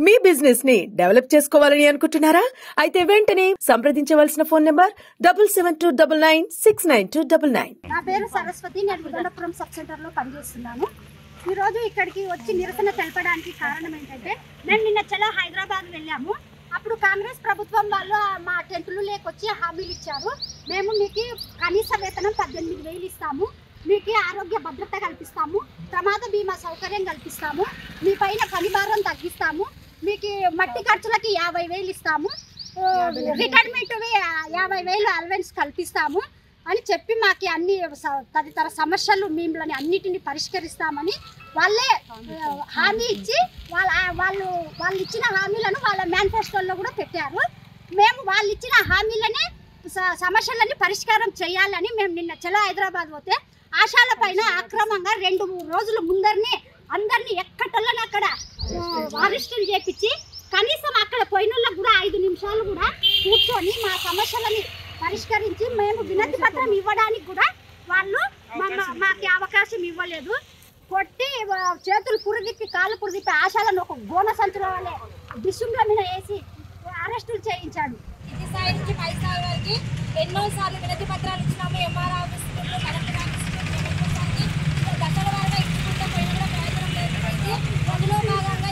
మీ business ని develop చేసుకోవాలని అనుకుంటున్నారా? అయితే వెంటనే సంప్రదించవలసిన ఫోన్ నంబర్ 7729969299. నా పేరు సరస్వతి. నేను విజయనగరం సబ్ సెంటర్ లో పనిచేస్తున్నాను. ఈ రోజు ఇక్కడికి వచ్చి నిరసన తెలపడానికి కారణం ఏంటంటే, మేము నిన్న చలో హైదరాబాద్ వెళ్ళాము. అప్పుడు కాంగ్రెస్ ప్రభుత్వం వాళ్ళు మా టెంట్లు లేకొచ్చి హామీలు ఇచ్చారు. మేము మీకు కనీస వేతనం 18,000 ఇస్తాము, మీకు ఆరోగ్య భద్రత కల్పిస్తాము, ప్రమాద బీమా సౌకర్యం కల్పిస్తాము, మీ పైన పని భారం తగ్గిస్తాము, మీకు మట్టి ఖర్చులకి 50,000 ఇస్తాము, రిటైర్మెంట్ 50,000 అలవెన్స్ కల్పిస్తాము అని చెప్పి మాకు అన్ని తదితర సమస్యలు మిమ్మల్ని అన్నిటిని పరిష్కరిస్తామని వాళ్ళే హామీ ఇచ్చి వాళ్ళు ఇచ్చిన హామీలను వాళ్ళ మేనిఫెస్టోలో కూడా పెట్టారు. మేము వాళ్ళు ఇచ్చిన హామీలని సమస్యలన్నీ పరిష్కారం చేయాలని మేము నిన్న చలో హైదరాబాద్ పోతే ఆశాల పైన అక్రమంగా 2 రోజుల ముందరనే అందరినీ ఎక్కటల్లని అక్కడ అరెస్టులు చేపించి కనీసం అక్కడ పోయినోళ్ళకు కూడా 5 నిమిషాలు కూడా కూర్చొని మా సమస్యలని పరిష్కరించి మేము వినతి పత్రం ఇవ్వడానికి కూడా వాళ్ళు మాకు అవకాశం ఇవ్వలేదు. కొట్టి చేతులు పురిదిప్పి కాళ్ళు పురిదిప్పి ఆశాలను ఒక గోన సంచుల వల్లే డిస్సుల మీద వేసి అరెస్టులు చేయించాడు. ఇది స్థాయి నుంచి పై స్థాయి వరకు ఎన్నోసార్లు వినతి పత్రాలు ఇచ్చినాము. ఎంఆర్ ఆఫీసులు, కలెక్టర్ ఆఫీసులు, దశల వారీగా ఇచ్చుకుంటూ పోయిన కూడా ప్రయోజనం లేకపోయింది. అందులో భాగంగా